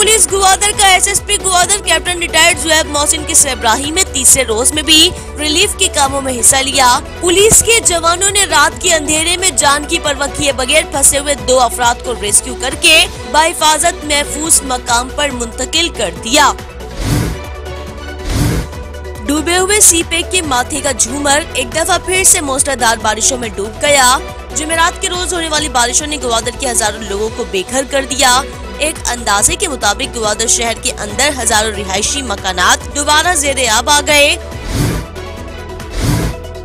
Police Gwadar का SSP Gwadar captain retired जुएब Mohsin की सरबराही में तीसरे रोज में भी रिलीफ के कामों में हिस्सा लिया। पुलिस के जवानों ने रात के अंधेरे में जान की परवाह किए बगैर फंसे हुए 2 अफराद को रेस्क्यू करके बाहिफाजत महफूज मकाम पर मुंतकिल कर दिया। डूबे हुए सीपेक के माथे का झूमर एक दफा फिर से मूसलाधार बारिशों में डूब गया। जुमेरात के रोज होने वाली बारिशों ने ग्वादर के हजारों लोगों को बेघर कर दिया। एक अंदाजे के मुताबिक ग्वादर शहर के अंदर हजारों रिहायशी मकानात दोबारा ज़ेरे आब आ गए।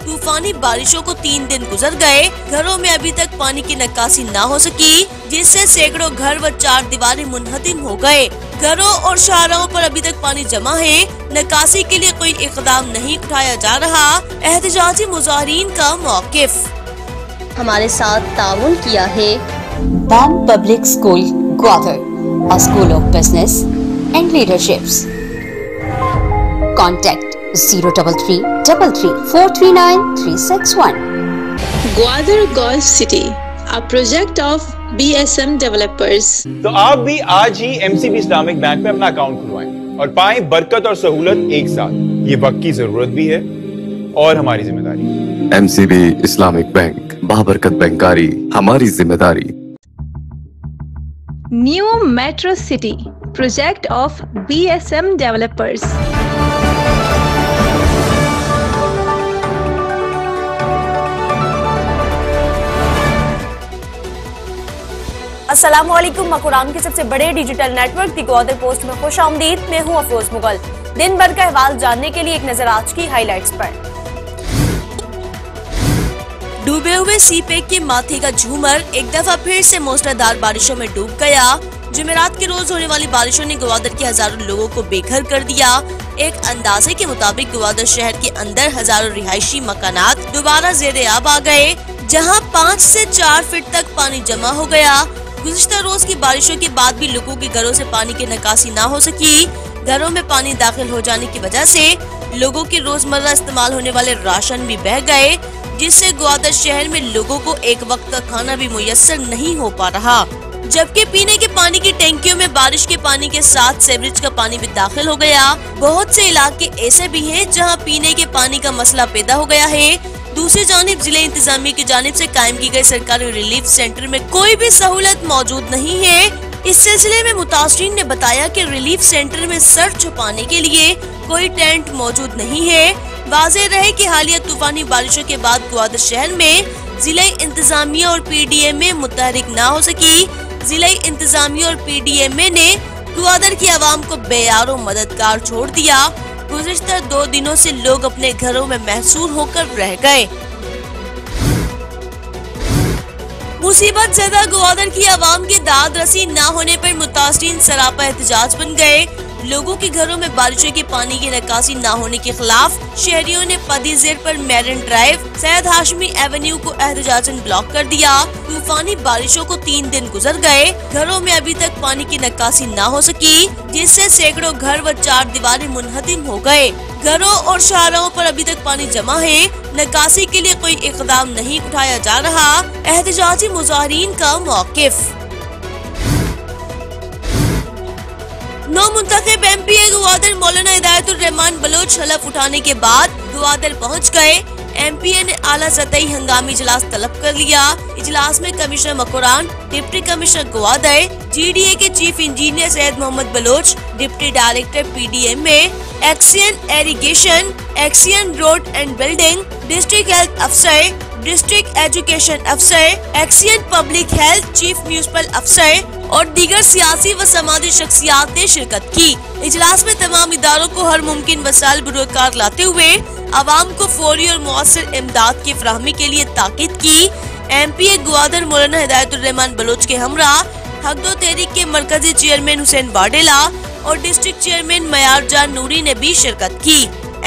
तूफानी बारिशों को 3 दिन गुजर गए। घरों में अभी तक पानी की निकासी न हो सकी, जिससे सैकड़ों घर व 4 दीवारें मुनहदिम हो गए। घरों और शाहराहों पर अभी तक पानी जमा है। निकासी के लिए कोई इकदाम नहीं उठाया जा रहा। एहतजाजी मुजाहिरीन का मौकिफ। हमारे साथ ताउन किया है BAM Public School, Gwadar, a school of business and leaderships. Contact 033 33 439 361. Gwadar Golf City, a project of BSM Developers. तो आप भी आज ही MCB इस्लामिक बैंक में अपना अकाउंट खुलवाएं और पाएं बरकत और सहूलत एक साथ। ये वक्त की जरूरत भी है और हमारी जिम्मेदारी। MCB इस्लामिक बैंक, बाबरकत बैंकारी हमारी जिम्मेदारी। New Metro City, project of BSM Developers. अस्सलामुअलैकुम। मकुरान के सबसे बड़े डिजिटल नेटवर्क दी ग्वादर पोस्ट में खुश आमदीद। मैं हूँ अफरोज मुगल। दिन भर का अहवाल जानने के लिए एक नजर आज की हाइलाइट्स पर। डूबे हुए सीपेक के माथे का झूमर एक दफा फिर से मूसलाधार बारिशों में डूब गया। जुमेरात के रोज होने वाली बारिशों ने ग्वादर के हजारों लोगों को बेघर कर दिया। एक अंदाजे के मुताबिक ग्वादर शहर के अंदर हजारों रिहायशी मकानात दोबारा ज़ेरे आब आ गए, जहां 5 से 4 फीट तक पानी जमा हो गया। गुज़िश्ता रोज की बारिशों के बाद भी लोगों के घरों से पानी की निकासी न हो सकी। घरों में पानी दाखिल हो जाने की वजह से लोगों के रोजमर्रा इस्तेमाल होने वाले राशन भी बह गए, जिससे ग्वादर शहर में लोगों को एक वक्त का खाना भी मुयस्सर नहीं हो पा रहा। जबकि पीने के पानी की टैंकियों में बारिश के पानी के साथ सीवरेज का पानी भी दाखिल हो गया। बहुत से इलाके ऐसे भी हैं जहां पीने के पानी का मसला पैदा हो गया है। दूसरी जानिब जिले इंतजामिया की जानिब से कायम की गई सरकारी रिलीफ सेंटर में कोई भी सहूलत मौजूद नहीं है। इस सिलसिले में मुतासरीन ने बताया कि रिलीफ सेंटर में सर छुपाने के लिए कोई टेंट मौजूद नहीं है। वाज़ेह रहे कि हालिया तूफानी बारिशों के बाद ग्वादर शहर में जिला इंतजामिया और PDMA मुतहरिक न हो सकी। जिला इंतजामिया और PDMA ने ग्वादर की आवाम को बेयारो मददगार छोड़ दिया। गुज़िश्ता 2 दिनों से लोग अपने घरों में महसूर होकर रह गए। मुसीबत ज़दा ग्वादर की आवाम की दाद रसी न होने पर मुतासरीन सरापा एहतजाज बन गए। लोगों के घरों में बारिशों के पानी की निकासी न होने के खिलाफ शहरियों ने पदीजेर पर marine drive, Syed Hashmi Avenue को एहतजाजन ब्लॉक कर दिया। तूफानी बारिशों को 3 दिन गुजर गए। घरों में अभी तक पानी की निकासी न हो सकी, जिससे सैकड़ों घर व 4 दीवारें मुनहदिम हो गए। घरों और शाहराहों पर अभी तक पानी जमा है। निकासी के लिए कोई इकदाम नहीं उठाया जा रहा। एहतजाजी मुजाहिरीन का मौकिफ। नौ मुंतखब MPA ग्वादर मौलाना हिदायतुर रहमान बलोच हलफ उठाने के बाद ग्वादर पहुंच गए। MPA ने आला सतही हंगामी इजलास तलब कर लिया। इजलास में commissioner Makran, deputy commissioner Gwadar, GDA के chief engineer Syed Mohammad Baloch, deputy director PDMA, XEN irrigation, XEN road and building, district health अफसर, डिस्ट्रिक्ट एजुकेशन अफसर, XEN public health chief municipal अफसर और दीगर सियासी व समाजी शख्सियात ने शिरकत की। इजलास में तमाम इदारों को हर मुमकिन वसाइल बुरुकार लाते हुए आवाम को फौरी और मुअस्सर इमदाद की फराहमी के लिए ताकीद की। MPA ग्वादर मौलाना हिदायतुर रहमान बलोच के हमरा हकदो तहरीक के मरकजी चेयरमैन हुसैन वाडेला और डिस्ट्रिक्ट चेयरमैन मयार जान नूरी ने भी शिरकत की।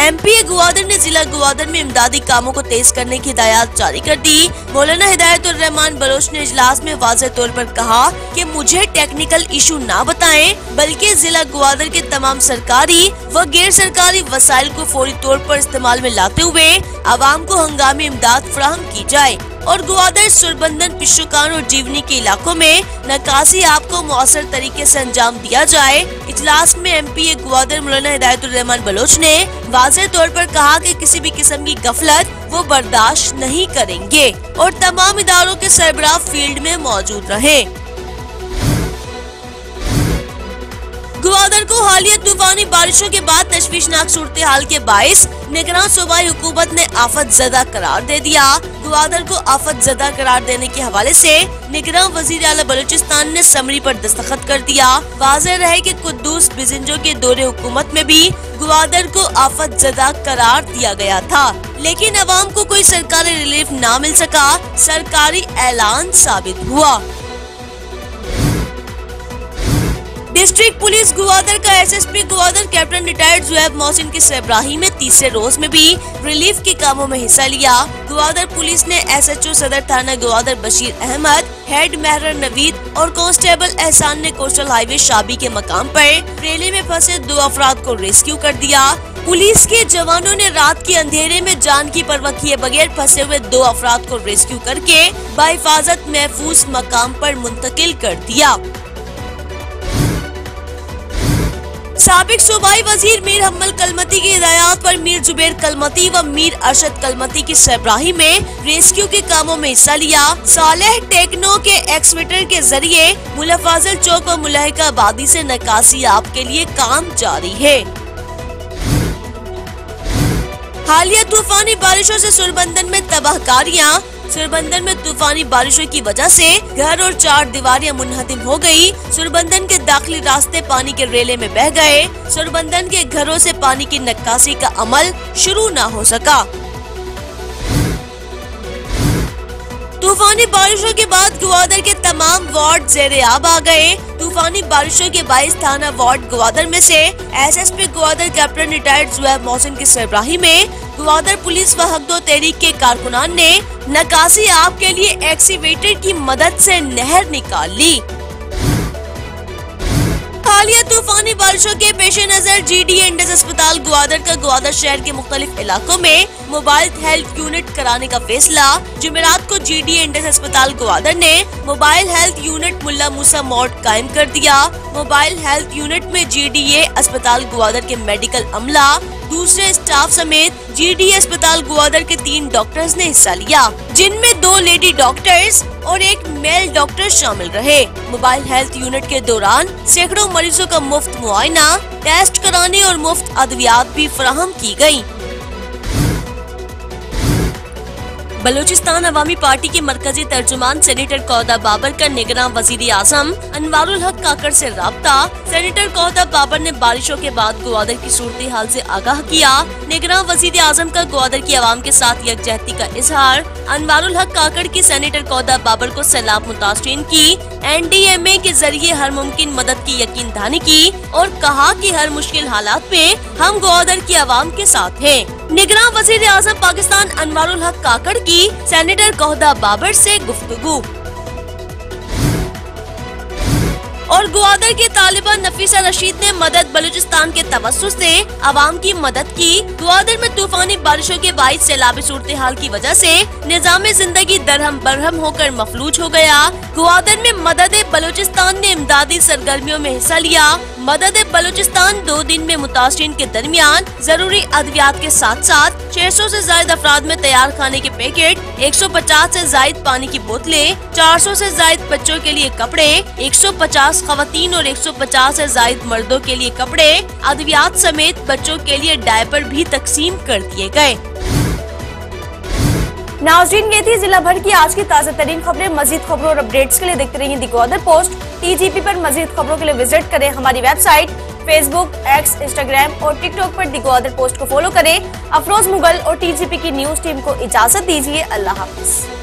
MPA ग्वादर ने जिला ग्वादर में इमदादी कामों को तेज करने की हिदायत जारी कर दी। मौलाना हिदायतुर रहमान बलोच ने इजलास में वाज़ेह तौर पर कहा कि मुझे टेक्निकल इशू ना बताएं, बल्कि जिला ग्वादर के तमाम सरकारी व गैर सरकारी वसाइल को फौरी तौर पर इस्तेमाल में लाते हुए आवाम को हंगामी इमदाद फराहम की जाए। और ग्वादर, सुरबंदन, पिशुकान और जीवनी के इलाकों में नक्काशी आपको मौसर तरीके से अंजाम दिया जाए। इजलास में MP ग्वादर मौलाना हिदायतुर रहमान बलोच ने वाज़ेह तौर पर कहा कि किसी भी किस्म की गफलत वो बर्दाश्त नहीं करेंगे और तमाम इदारों के सरबराह फील्ड में मौजूद रहे। ग्वादर को हालिया तूफानी बारिशों के बाद तशवीशनाक सूरत हाल के बाइस निगरान सूबाई हुकूमत ने आफत ज़दा करार दे दिया। ग्वादर को आफत ज़दा करार देने के हवाले से निगरान वजीर आला बलूचिस्तान ने समरी पर दस्तखत कर दिया। वाज़ेह रहे कि कुद्दूस बिजिंजो के दौरे हुकूमत में भी ग्वादर को आफत ज़दा करार दिया गया था, लेकिन अवाम को कोई सरकारी रिलीफ न मिल सका। सरकारी ऐलान साबित हुआ। डिस्ट्रिक्ट पुलिस ग्वादर का SSP Gwadar captain retired Zuhaib Mohsin की सरबराही में तीसरे रोज में भी रिलीफ के कामों में हिस्सा लिया। ग्वादर पुलिस ने SHO सदर थाना ग्वादर बशीर अहमद, हेड महर नवीद और कांस्टेबल एहसान ने कोस्टल हाईवे शाबी के मकाम पर रेले में फंसे 2 अफराद को रेस्क्यू कर दिया। पुलिस के जवानों ने रात के अंधेरे में जान की परवाह किए बगैर फंसे हुए 2 अफराद को रेस्क्यू करके बाहिफाजत महफूज मकाम पर मुंतकिल कर दिया। साबिक सूबाई वजीर मीर हम्मल कलमती की हिदायत पर मीर जुबैर कलमती व मीर अरशद कलमती की सरबराही में रेस्क्यू के कामों में हिस्सा लिया। सालेह टेक्नो के एक्सवेटर के जरिए मुल्ला फाजिल चौक व मुलाहिका आबादी से नक्काशी आप के लिए काम जारी है। हालिया तूफानी बारिशों से सुरबंदन में तबाहकारियां। सुरबंदन में तूफानी बारिशों की वजह से घर और 4 दीवारियां मुनहदिम हो गयी। सुरबंदन के दाखिली रास्ते पानी के रेले में बह गए। सुरबंदन के घरों से पानी की नक्काशी का अमल शुरू न हो सका। तूफानी बारिशों के बाद ग्वादर के तमाम वार्ड ज़ेर-ए-आब आ गए। तूफानी बारिशों के 22 थाना वार्ड ग्वादर में से SSP Gwadar captain retired Zuhaib Mohsin की सरबराही में ग्वादर पुलिस व हक़ दो तहरीक के कारकुनान ने नक्काशी आप के लिए एक्सीवेटर की मदद से नहर निकाल ली। हालिया तूफानी बारिशों के पेश नजर GDA इंडस अस्पताल ग्वादर का ग्वादर शहर के मुख्तलिफ इलाकों में मोबाइल हेल्थ यूनिट कराने का फैसला। जुमेरात को GDA इंडस अस्पताल ग्वादर ने मोबाइल हेल्थ यूनिट मुल्ला मूसा मोड़ कायम कर दिया। मोबाइल हेल्थ यूनिट में GDA अस्पताल ग्वादर के मेडिकल अमला, दूसरे स्टाफ समेत GDA अस्पताल ग्वादर के 3 डॉक्टर्स ने हिस्सा लिया, जिनमें 2 लेडी डॉक्टर्स और 1 मेल डॉक्टर शामिल रहे। मोबाइल हेल्थ यूनिट के दौरान सैकड़ों मरीजों का मुफ्त मुआयना, टेस्ट कराने और मुफ्त अद्वियात भी फराहम की गयी। बलूचिस्तान अवामी पार्टी के मरकजी तर्जुमान सेनेटर कौदा बाबर का निगरान वजीर आजम अनवारुल हक काकड़ से राब्ता। सेनेटर कौदा बाबर ने बारिशों के बाद ग्वादर की सूरत हाल से आगाह किया। निगरान वजीर आजम का ग्वादर की आवाम के साथ यकजहती का इजहार। अनवारुल हक काकड़ की सेनेटर कौदा बाबर को सैलाब मुतासरीन की NDMA के जरिए हर मुमकिन मदद की यकीन दहानी की और कहा कि हर मुश्किल हालात में हम ग्वादर की आवाम के साथ हैं। निगरान वजीर आजम पाकिस्तान अनवारुल हक काकड़ की सेनेटर कौदा बाबर से गुफ्तगू। और ग्वादर के तालिबा नफीसा रशीद ने मदद बलूचिस्तान के तवस्सुस से आवाम की मदद की। ग्वादर में तूफानी बारिशों के बाइस सैलाबी सूरत हाल की वजह से निजाम जिंदगी दरहम बरहम होकर मफलूज हो गया। ग्वादर में मदद बलूचिस्तान ने इमदादी सरगर्मियों में हिस्सा लिया। मदद बलूचिस्तान 2 दिन में मुतासरीन के दरमियान जरूरी अद्वियात के साथ साथ 600 से ज्यादा अफराद में तैयार खाने के पैकेट, 150 से ज्यादा पानी की बोतलें, 400 से ज्यादा बच्चों के लिए कपड़े, 150 खवातीन और 150 से ज्यादा मर्दों के लिए कपड़े, अद्वियात समेत बच्चों के लिए डायपर भी तकसीम कर दिए गए। नाज़रीन, ये थी जिला भर की आज की ताज़ा तरीन खबरें। मजीद खबरों और अपडेट्स के लिए देखते रहिए दी ग्वादर पोस्ट। TGP पर मजीद खबरों के लिए विजिट करें हमारी वेबसाइट, फेसबुक, X, इंस्टाग्राम और टिकटॉक पर दी ग्वादर पोस्ट को फॉलो करें। अफरोज मुगल और TGP की न्यूज टीम को इजाजत दीजिए। अल्लाह हाफिज।